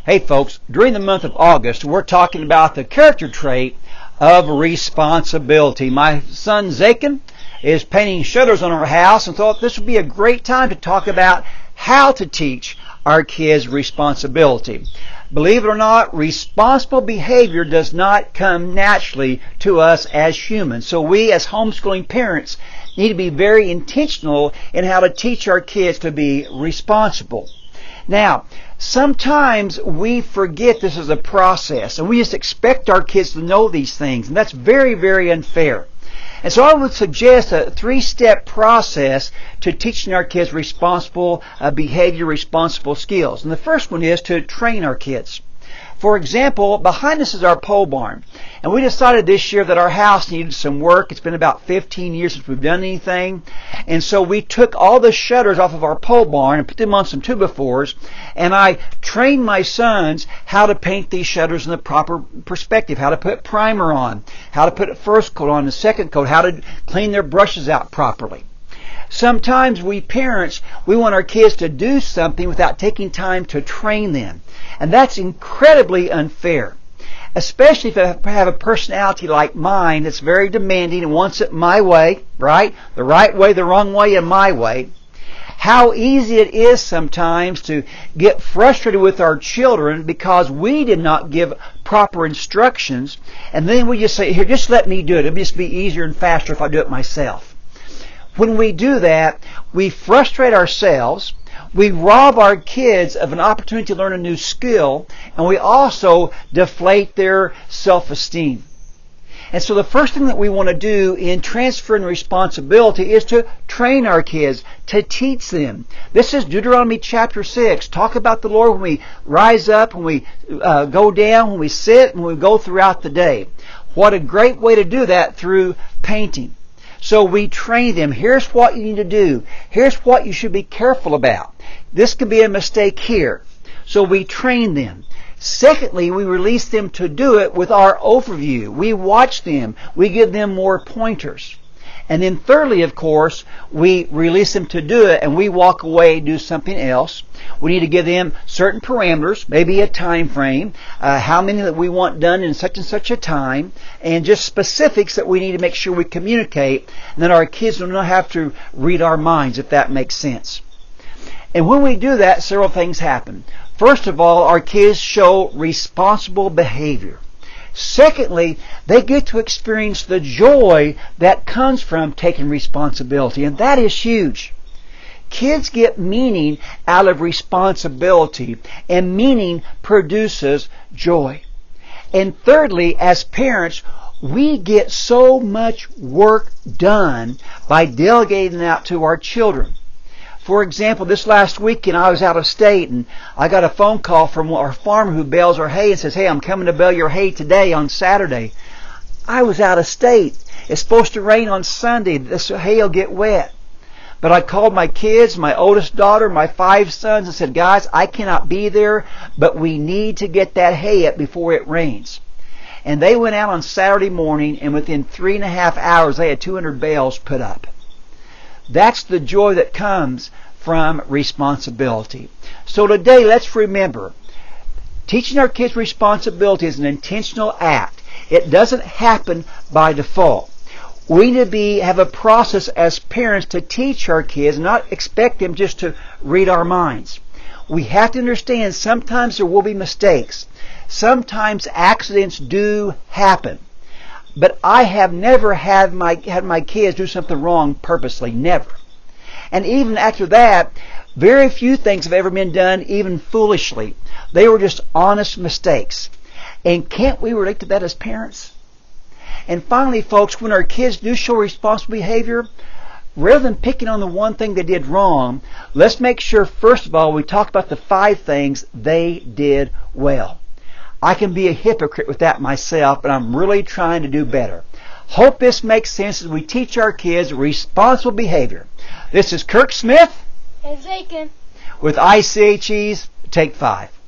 Hey folks, during the month of August, we're talking about the character trait of responsibility. My son Zakin is painting shutters on our house and thought this would be a great time to talk about how to teach our kids responsibility. Believe it or not, responsible behavior does not come naturally to us as humans. So we as homeschooling parents need to be very intentional in how to teach our kids to be responsible. Now, sometimes we forget this is a process and we just expect our kids to know these things, and that's very, very unfair. And so I would suggest a 3-step process to teaching our kids responsible behavior, responsible skills. And the first one is to train our kids. For example, behind us is our pole barn. And we decided this year that our house needed some work. It's been about 15 years since we've done anything. And so we took all the shutters off of our pole barn and put them on some 2x4s. And I trained my sons how to paint these shutters in the proper perspective, how to put primer on, how to put a first coat on, the second coat, how to clean their brushes out properly. Sometimes we parents, we want our kids to do something without taking time to train them. And that's incredibly unfair. Especially if I have a personality like mine that's very demanding and wants it my way, right? The right way, the wrong way, and my way. How easy it is sometimes to get frustrated with our children because we did not give proper instructions. And then we just say, here, just let me do it. It'll just be easier and faster if I do it myself. When we do that, we frustrate ourselves, we rob our kids of an opportunity to learn a new skill, and we also deflate their self-esteem. And so the first thing that we want to do in transferring responsibility is to train our kids, to teach them. This is Deuteronomy chapter 6. Talk about the Lord when we rise up, when we go down, when we sit, when we go throughout the day. What a great way to do that through painting. So we train them. Here's what you need to do. Here's what you should be careful about. This could be a mistake here. So we train them. Secondly, we release them to do it with our overview. We watch them. We give them more pointers. And then thirdly, of course, we release them to do it and we walk away and do something else. We need to give them certain parameters, maybe a time frame, how many that we want done in such and such a time, and just specifics that we need to make sure we communicate, and then our kids do not have to read our minds, if that makes sense. And when we do that, several things happen. First of all, our kids show responsible behavior. Secondly, they get to experience the joy that comes from taking responsibility, and that is huge. Kids get meaning out of responsibility, and meaning produces joy. And thirdly, as parents, we get so much work done by delegating it out to our children. For example, this last weekend I was out of state and I got a phone call from our farmer who bales our hay and says, hey, I'm coming to bale your hay today on Saturday. I was out of state. It's supposed to rain on Sunday. This hay will get wet. But I called my kids, my oldest daughter, my 5 sons, and said, guys, I cannot be there, but we need to get that hay up before it rains. And they went out on Saturday morning, and within 3.5 hours, they had 200 bales put up. That's the joy that comes from responsibility. So today, let's remember, teaching our kids responsibility is an intentional act. It doesn't happen by default. We need to have a process as parents to teach our kids, not expect them just to read our minds. We have to understand sometimes there will be mistakes. Sometimes accidents do happen. But I have never had my kids do something wrong purposely. Never. And even after that, very few things have ever been done even foolishly. They were just honest mistakes. And can't we relate to that as parents? And finally, folks, when our kids do show responsible behavior, rather than picking on the one thing they did wrong, let's make sure, first of all, we talk about the 5 things they did well. I can be a hypocrite with that myself, but I'm really trying to do better. Hope this makes sense as we teach our kids responsible behavior. This is Kirk Smith and Zakin with ICHE's Take 5.